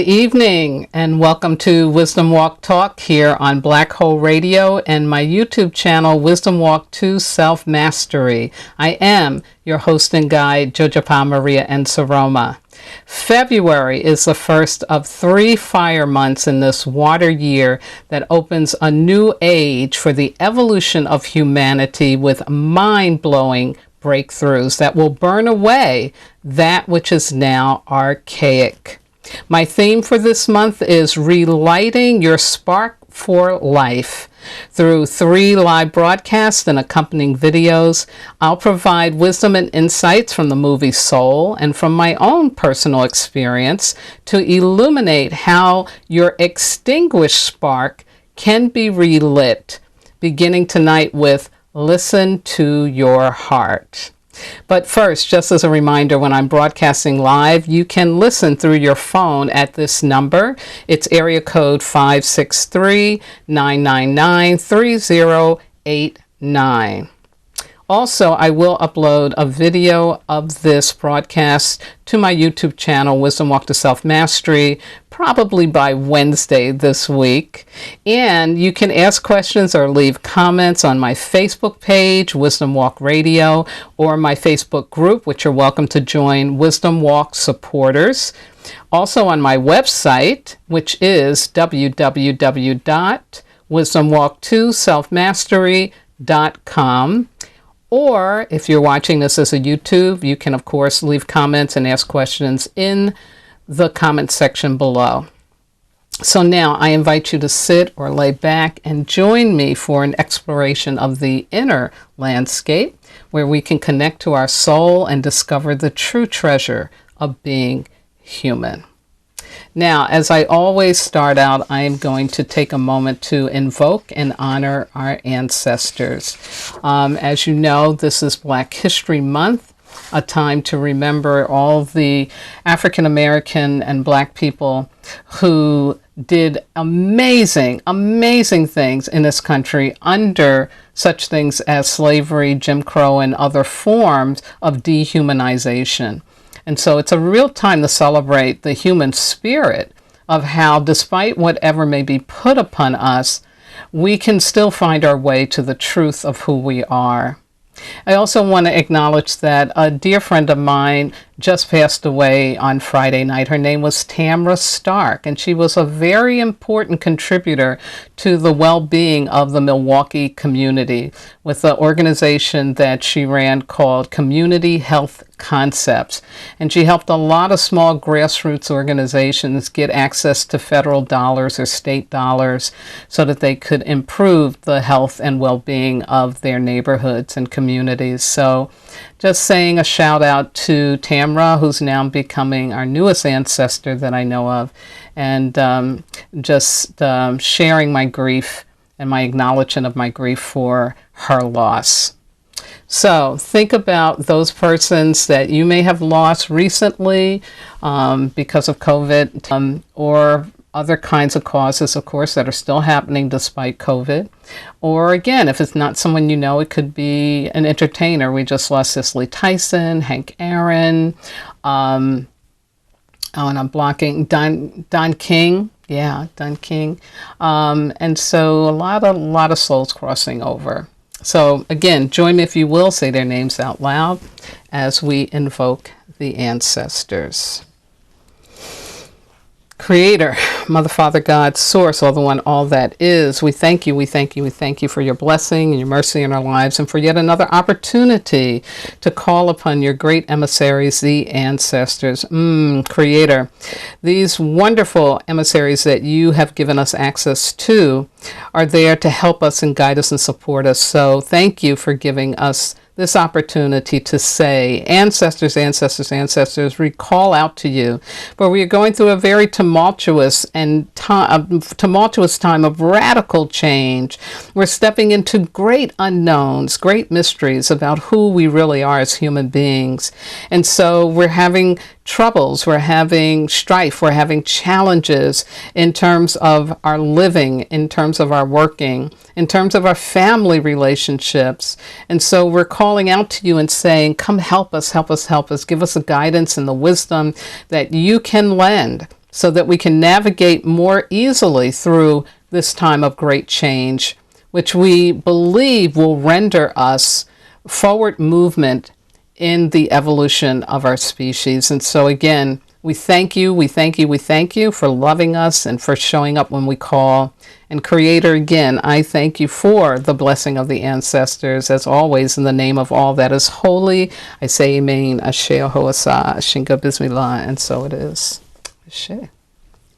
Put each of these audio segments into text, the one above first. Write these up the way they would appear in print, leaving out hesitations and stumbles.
evening and welcome to Wisdom Walk Talk here on Black Hole Radio and my YouTube channel, Wisdom Walk to Self-Mastery. I am your host and guide, Jojopah Maria and Saroma. February is the first of 3 fire months in this water year that opens a new age for the evolution of humanity with mind-blowing breakthroughs that will burn away that which is now archaic. My theme for this month is relighting your spark for life. Through 3 live broadcasts and accompanying videos, I'll provide wisdom and insights from the movie Soul and from my own personal experience to illuminate how your extinguished spark can be relit, beginning tonight with Listen to Your Heart. But first, just as a reminder, when I'm broadcasting live, you can listen through your phone at this number. It's area code 563-999-3089. Also, I will upload a video of this broadcast to my YouTube channel, Wisdom Walk to Self-Mastery, probably by Wednesday this week. And you can ask questions or leave comments on my Facebook page, Wisdom Walk Radio, or my Facebook group, which you're welcome to join, Wisdom Walk Supporters. Also on my website, which is www.wisdomwalk2selfmastery.com. Or if you're watching this as a YouTube, you can, of course, leave comments and ask questions in the comment section below. So now I invite you to sit or lay back and join me for an exploration of the inner landscape where we can connect to our soul and discover the true treasure of being human. Now, as I always start out, I am going to take a moment to invoke and honor our ancestors. As you know, this is Black History Month, a time to remember all the African American and Black people who did amazing things in this country under such things as slavery, Jim Crow, and other forms of dehumanization. And so it's a real time to celebrate the human spirit of how, despite whatever may be put upon us, we can still find our way to the truth of who we are. I also want to acknowledge that a dear friend of mine just passed away on Friday night. Her name was Tamra Stark, and she was a very important contributor to the well-being of the Milwaukee community with the organization that she ran called Community Health Concepts. And she helped a lot of small grassroots organizations get access to federal dollars or state dollars so that they could improve the health and well-being of their neighborhoods and communities. So just saying a shout out to Tamra, who's now becoming our newest ancestor that I know of, and sharing my grief and my acknowledgement of my grief for her loss. So think about those persons that you may have lost recently because of COVID or other kinds of causes, of course, that are still happening despite COVID. Or again, if it's not someone you know, it could be an entertainer. We just lost Cicely Tyson, Hank Aaron, and I'm blocking Don King. Yeah, Don King. And so a lot of souls crossing over. So again, join me if you will, say their names out loud as we invoke the ancestors. Creator, Mother, Father, God, Source, all the one, all that is, we thank you for your blessing and your mercy in our lives and for yet another opportunity to call upon your great emissaries, the ancestors. Creator, these wonderful emissaries that you have given us access to are there to help us and guide us and support us. So thank you for giving us this opportunity to say, ancestors, ancestors, ancestors, we call out to you. But we are going through a very tumultuous time of radical change. We're stepping into great unknowns, great mysteries about who we really are as human beings. And so we're having troubles, we're having strife, we're having challenges in terms of our living, in terms of our working, in terms of our family relationships. And so we're calling out to you and saying, come help us, help us, help us. Give us the guidance and the wisdom that you can lend so that we can navigate more easily through this time of great change, which we believe will render us forward movement in the evolution of our species. And so again, we thank you, we thank you, we thank you for loving us and for showing up when we call. And Creator, again, I thank you for the blessing of the ancestors. As always, in the name of all that is holy, I say amen, ashe ahoasa, shinga bismillah, and so it is. Ashe,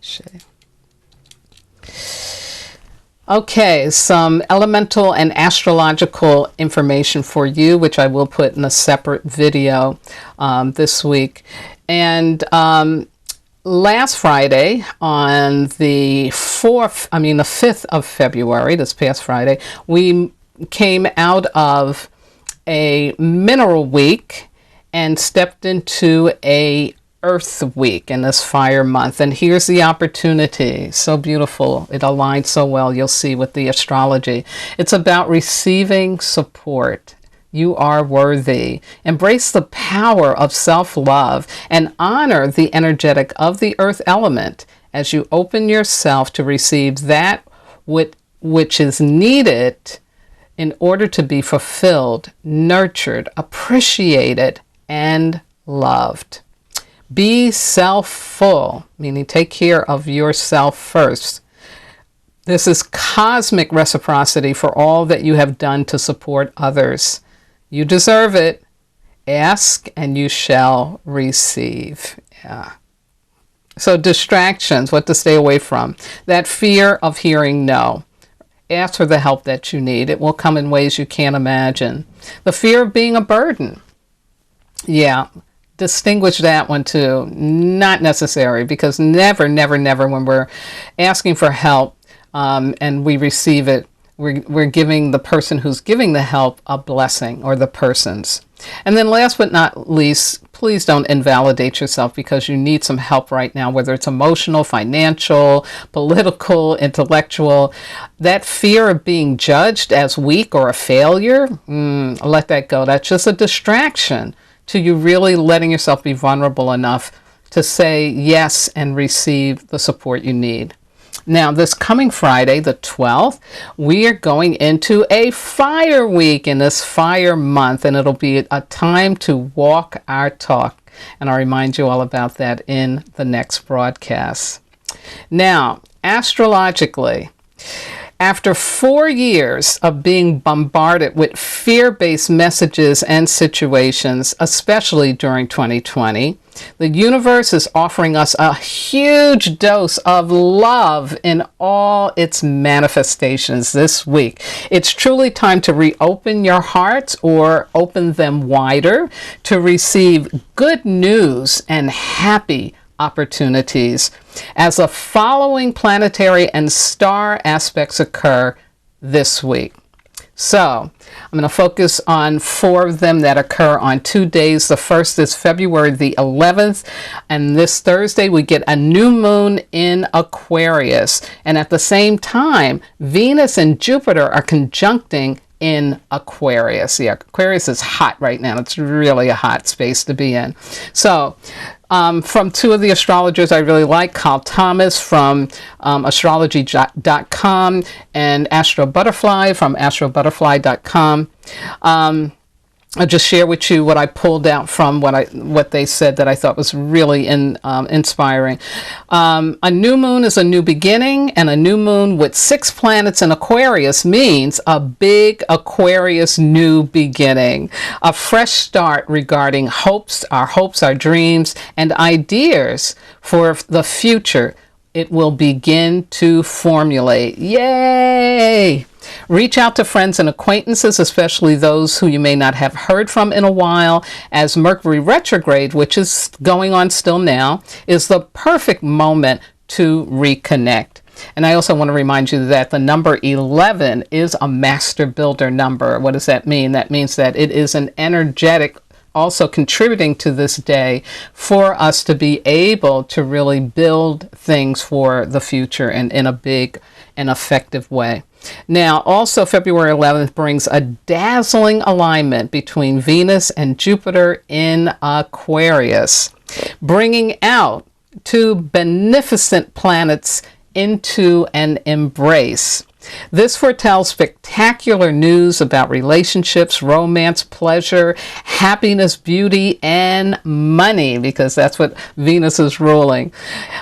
ashe. Okay, some elemental and astrological information for you, which I will put in a separate video this week. And last Friday, on the 5th of February, this past Friday, we came out of a mineral week and stepped into a Earth Week in this fire month. And here's the opportunity. So beautiful. It aligns so well, you'll see, with the astrology. It's about receiving support. You are worthy. Embrace the power of self-love and honor the energetic of the earth element as you open yourself to receive that which is needed in order to be fulfilled, nurtured, appreciated, and loved. Be self-full, meaning take care of yourself first. This is cosmic reciprocity for all that you have done to support others. You deserve it. Ask and you shall receive. Yeah. So distractions, what to stay away from. That fear of hearing no. Ask for the help that you need. It will come in ways you can't imagine. The fear of being a burden. Yeah. Distinguish that one too. Not necessary, because never, never, never when we're asking for help and we receive it, we're giving the person who's giving the help a blessing, or the persons. And then last but not least, please don't invalidate yourself because you need some help right now, whether it's emotional, financial, political, intellectual. That fear of being judged as weak or a failure, let that go. That's just a distraction to you really letting yourself be vulnerable enough to say yes and receive the support you need. Now, this coming Friday, the 12th, we are going into a fire week in this fire month, and it'll be a time to walk our talk. And I'll remind you all about that in the next broadcast. Now, astrologically, after 4 years of being bombarded with fear-based messages and situations, especially during 2020, the universe is offering us a huge dose of love in all its manifestations this week. It's truly time to reopen your hearts, or open them wider, to receive good news and happy opportunities as the following planetary and star aspects occur this week. So I'm going to focus on 4 of them that occur on 2 days. The first is February the 11th, and this Thursday we get a new moon in Aquarius, and at the same time Venus and Jupiter are conjuncting in Aquarius. Yeah, Aquarius is hot right now. It's really a hot space to be in. So from 2 of the astrologers I really like, Carl Thomas from astrology.com and Astrobutterfly from astrobutterfly.com. I'll just share with you what I pulled out from what they said that I thought was really inspiring. A new moon is a new beginning, and a new moon with 6 planets in Aquarius means a big Aquarius new beginning, a fresh start regarding hopes, our dreams, and ideas for the future. It will begin to formulate. Yay! Reach out to friends and acquaintances, especially those who you may not have heard from in a while, as Mercury retrograde, which is going on still now, is the perfect moment to reconnect. And I also want to remind you that the number 11 is a master builder number. What does that mean? That means that it is an energetic, also contributing to this day for us to be able to really build things for the future and in a big and effective way. Now, also February 11th brings a dazzling alignment between Venus and Jupiter in Aquarius, bringing out two beneficent planets into an embrace. This foretells spectacular news about relationships, romance, pleasure, happiness, beauty, and money, because that's what Venus is ruling.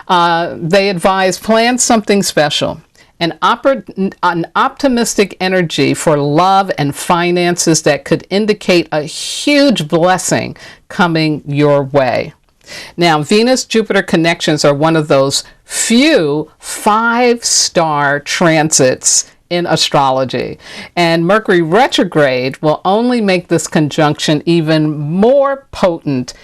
They advise plan something special. An optimistic energy for love and finances that could indicate a huge blessing coming your way. Now, Venus-Jupiter connections are one of those few 5-star transits in astrology. And Mercury retrograde will only make this conjunction even more potent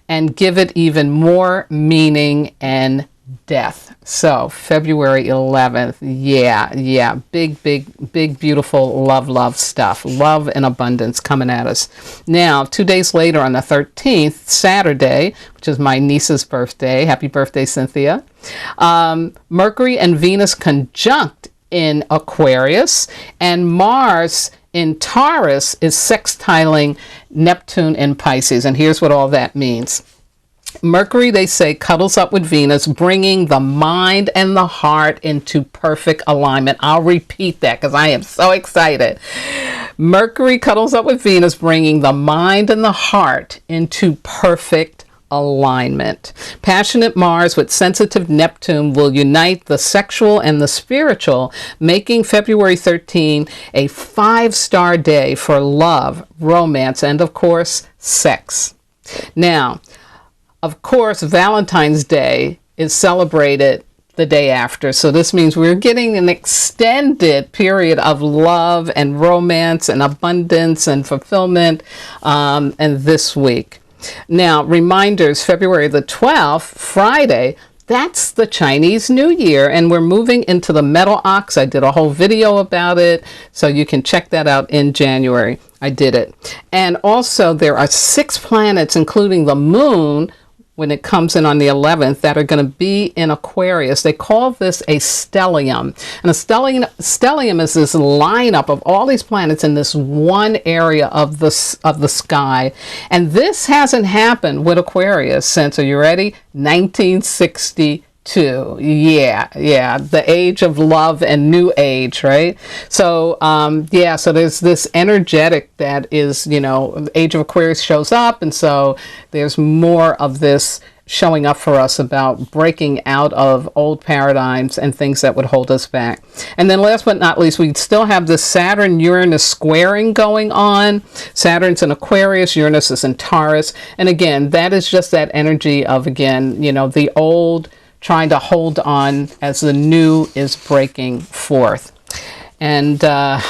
and give it even more meaning and depth. So February 11th, yeah, big, beautiful love stuff. Love and abundance coming at us. Now, 2 days later on the 13th, Saturday, which is my niece's birthday, happy birthday, Cynthia, Mercury and Venus conjunct in Aquarius, and Mars in Taurus is sextiling Neptune in Pisces. And here's what all that means. Mercury, they say, cuddles up with Venus, bringing the mind and the heart into perfect alignment. I'll repeat that because I am so excited. Mercury cuddles up with Venus, bringing the mind and the heart into perfect alignment. Passionate Mars with sensitive Neptune will unite the sexual and the spiritual, making February 13 a 5-star day for love, romance, and of course, sex. Now, of course, Valentine's Day is celebrated the day after. So this means we're getting an extended period of love and romance and abundance and fulfillment and this week. Now, reminders, February the 12th, Friday, that's the Chinese New Year, and we're moving into the metal ox. I did a whole video about it, so you can check that out in January. I did it. And also, there are 6 planets, including the moon, when it comes in on the 11th, that are going to be in Aquarius. They call this a stellium. And a stellium is this lineup of all these planets in this one area of the sky. And this hasn't happened with Aquarius since, are you ready? 1962. Yeah, the age of love and new age, right? So so there's this energetic that is, the age of Aquarius shows up, and so there's more of this showing up for us about breaking out of old paradigms and things that would hold us back. And then last but not least, we still have this Saturn-Uranus squaring going on. Saturn's in Aquarius, Uranus is in Taurus, and again, that is just that energy of, again, the old trying to hold on as the new is breaking forth. And so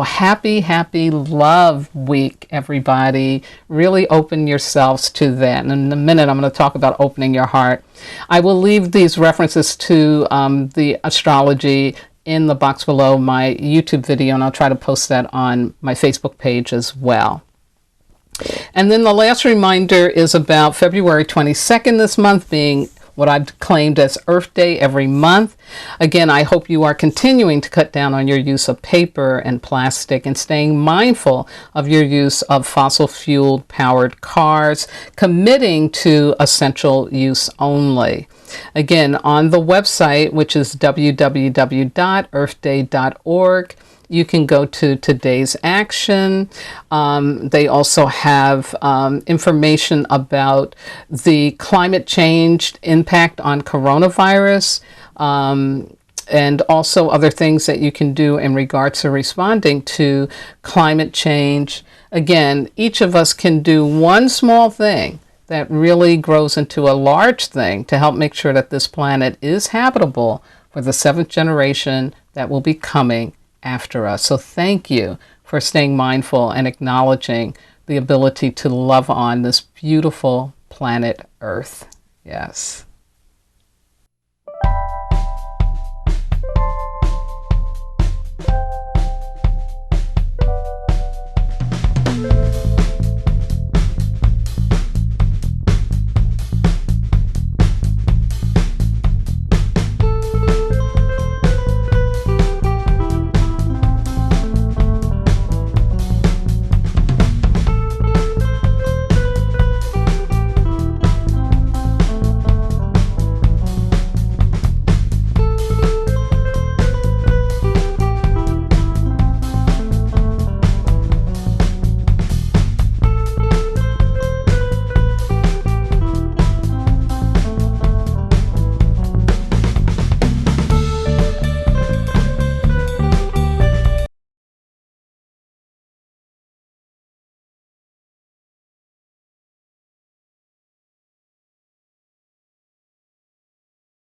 happy love week, everybody. Really open yourselves to that. And in a minute, I'm going to talk about opening your heart. I will leave these references to the astrology in the box below my YouTube video, and I'll try to post that on my Facebook page as well. And then the last reminder is about February 22nd this month being what I've claimed as Earth Day every month. Again, I hope you are continuing to cut down on your use of paper and plastic and staying mindful of your use of fossil fuel powered cars, committing to essential use only. Again, on the website, which is www.earthday.org, you can go to today's action. They also have information about the climate change impact on coronavirus, and also other things that you can do in regards to responding to climate change. Again, each of us can do one small thing that really grows into a large thing to help make sure that this planet is habitable for the 7th generation that will be coming after us. So thank you for staying mindful and acknowledging the ability to love on this beautiful planet Earth. Yes.